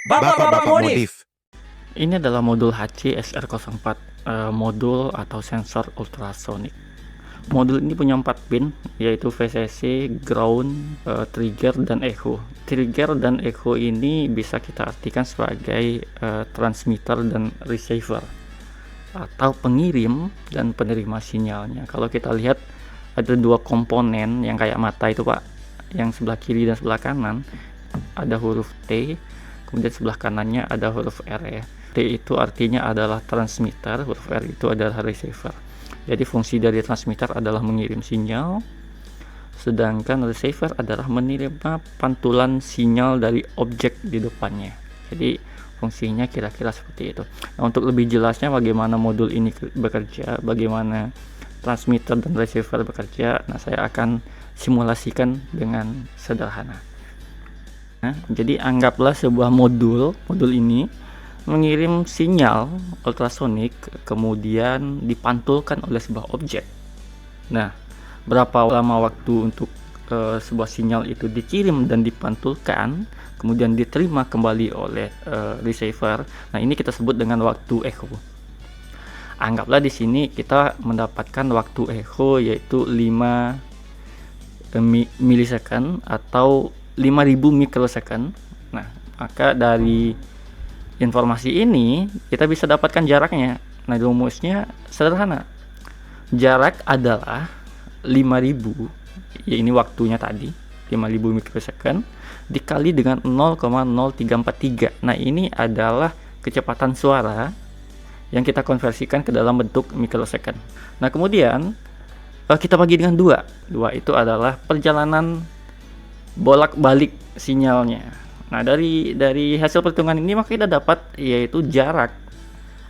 Bapak-bapak modif. Ini adalah modul HC SR04, modul atau sensor ultrasonik. Modul ini punya 4 pin, yaitu VCC, ground, trigger, dan echo. Trigger dan echo ini bisa kita artikan sebagai transmitter dan receiver, atau pengirim dan penerima sinyalnya. Kalau kita lihat ada dua komponen yang kayak mata itu Pak, yang sebelah kiri dan sebelah kanan ada huruf T, kemudian sebelah kanannya ada huruf R ya. T itu artinya adalah transmitter, huruf R itu adalah receiver. Jadi fungsi dari transmitter adalah mengirim sinyal, sedangkan receiver adalah menerima pantulan sinyal dari objek di depannya. Jadi fungsinya kira-kira seperti itu. Nah, untuk lebih jelasnya bagaimana modul ini bekerja, bagaimana transmitter dan receiver bekerja, nah saya akan simulasikan dengan sederhana. Nah, jadi anggaplah sebuah modul ini mengirim sinyal ultrasonik, kemudian dipantulkan oleh sebuah objek. Nah, berapa lama waktu untuk sebuah sinyal itu dikirim dan dipantulkan, kemudian diterima kembali oleh receiver. Nah, ini kita sebut dengan waktu echo. Anggaplah di sini kita mendapatkan waktu echo yaitu 5 milisecond atau 5000 mikrosecond. Nah, maka dari informasi ini kita bisa dapatkan jaraknya. Nah, rumusnya sederhana. Jarak adalah 5000, ya ini waktunya tadi, 5000 mikrosecond dikali dengan 0,0343. Nah, ini adalah kecepatan suara yang kita konversikan ke dalam bentuk mikrosecond. Nah, kemudian kita bagi dengan 2. 2 itu adalah perjalanan bolak-balik sinyalnya. Nah, dari hasil perhitungan ini maka kita dapat yaitu jarak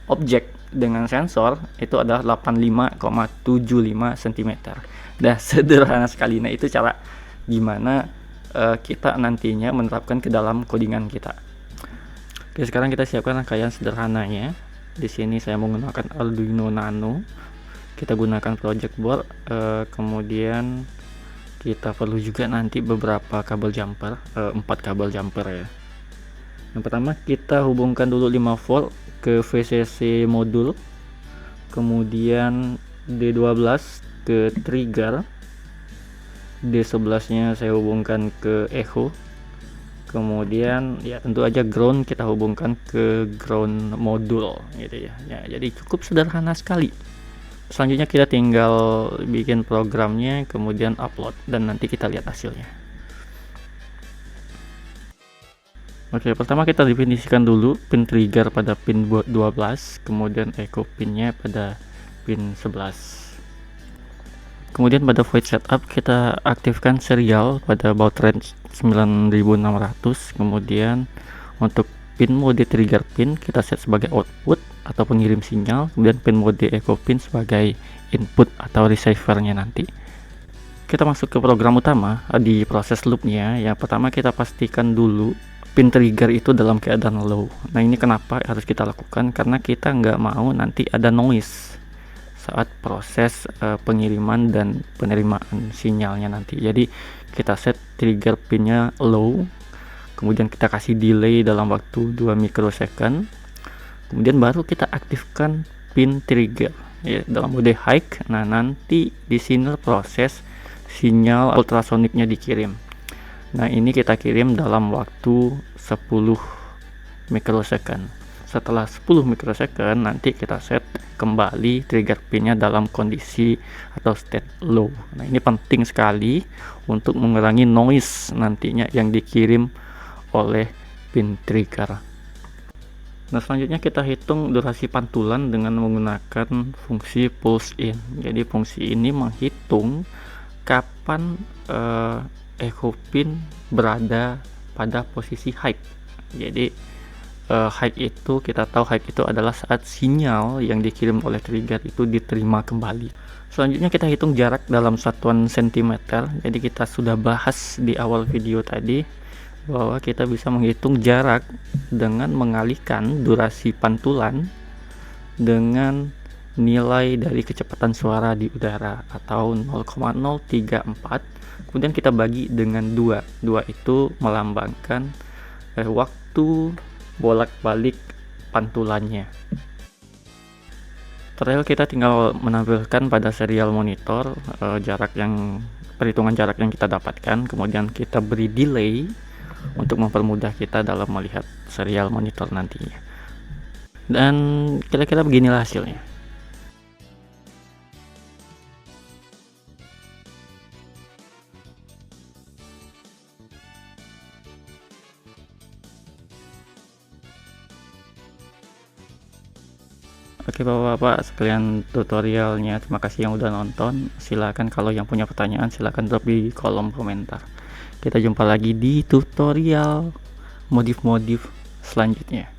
objek dengan sensor itu adalah 85,75 cm. Nah, sederhana sekali. Nah, itu cara gimana kita nantinya menerapkan ke dalam codingan kita. Oke, sekarang kita siapkan rangkaian sederhananya. Di sini saya menggunakan Arduino Nano. Kita gunakan project board, kemudian kita perlu juga nanti beberapa kabel jumper, 4 kabel jumper ya. Yang pertama kita hubungkan dulu 5 volt ke VCC modul, kemudian D12 ke trigger, D11 nya saya hubungkan ke echo, kemudian ya tentu aja ground kita hubungkan ke ground modul gitu ya. Jadi cukup sederhana sekali. Selanjutnya kita tinggal bikin programnya, kemudian upload, dan nanti kita lihat hasilnya. Oke, pertama kita definisikan dulu pin trigger pada pin 12, kemudian echo pinnya pada pin 11. Kemudian pada void setup kita aktifkan serial pada baud rate 9600, kemudian untuk pin mode trigger pin kita set sebagai output atau pengirim sinyal, kemudian pin mode echo pin sebagai input atau receivernya nanti. Kita masuk ke program utama di proses loopnya. Yang pertama kita pastikan dulu pin trigger itu dalam keadaan low. Nah, ini kenapa harus kita lakukan, karena kita nggak mau nanti ada noise saat proses pengiriman dan penerimaan sinyalnya nanti. Jadi kita set trigger pinnya low, kemudian kita kasih delay dalam waktu 2 mikrosecond, kemudian baru kita aktifkan pin trigger ya, dalam mode high. Nah, nanti di sini proses sinyal ultrasoniknya dikirim. Nah, ini kita kirim dalam waktu 10 mikrosecond. Setelah 10 mikrosecond nanti kita set kembali trigger pinnya dalam kondisi atau state low. Nah, ini penting sekali untuk mengurangi noise nantinya yang dikirim oleh pin trigger. Nah, selanjutnya kita hitung durasi pantulan dengan menggunakan fungsi pulse in. Jadi fungsi ini menghitung kapan echo pin berada pada posisi high. Jadi high itu kita tahu high itu adalah saat sinyal yang dikirim oleh trigger itu diterima kembali. Selanjutnya kita hitung jarak dalam satuan sentimeter. Jadi kita sudah bahas di awal video tadi bahwa kita bisa menghitung jarak dengan mengalihkan durasi pantulan dengan nilai dari kecepatan suara di udara atau 0,034, kemudian kita bagi dengan 2 itu melambangkan waktu bolak-balik pantulannya. Terakhir kita tinggal menampilkan pada serial monitor perhitungan jarak yang kita dapatkan, kemudian kita beri delay untuk mempermudah kita dalam melihat serial monitor nantinya. Dan kira-kira beginilah hasilnya. Oke bapak-bapak sekalian tutorialnya, terima kasih yang udah nonton. Silahkan kalau yang punya pertanyaan silahkan drop di kolom komentar. Kita jumpa lagi di tutorial modif-modif selanjutnya.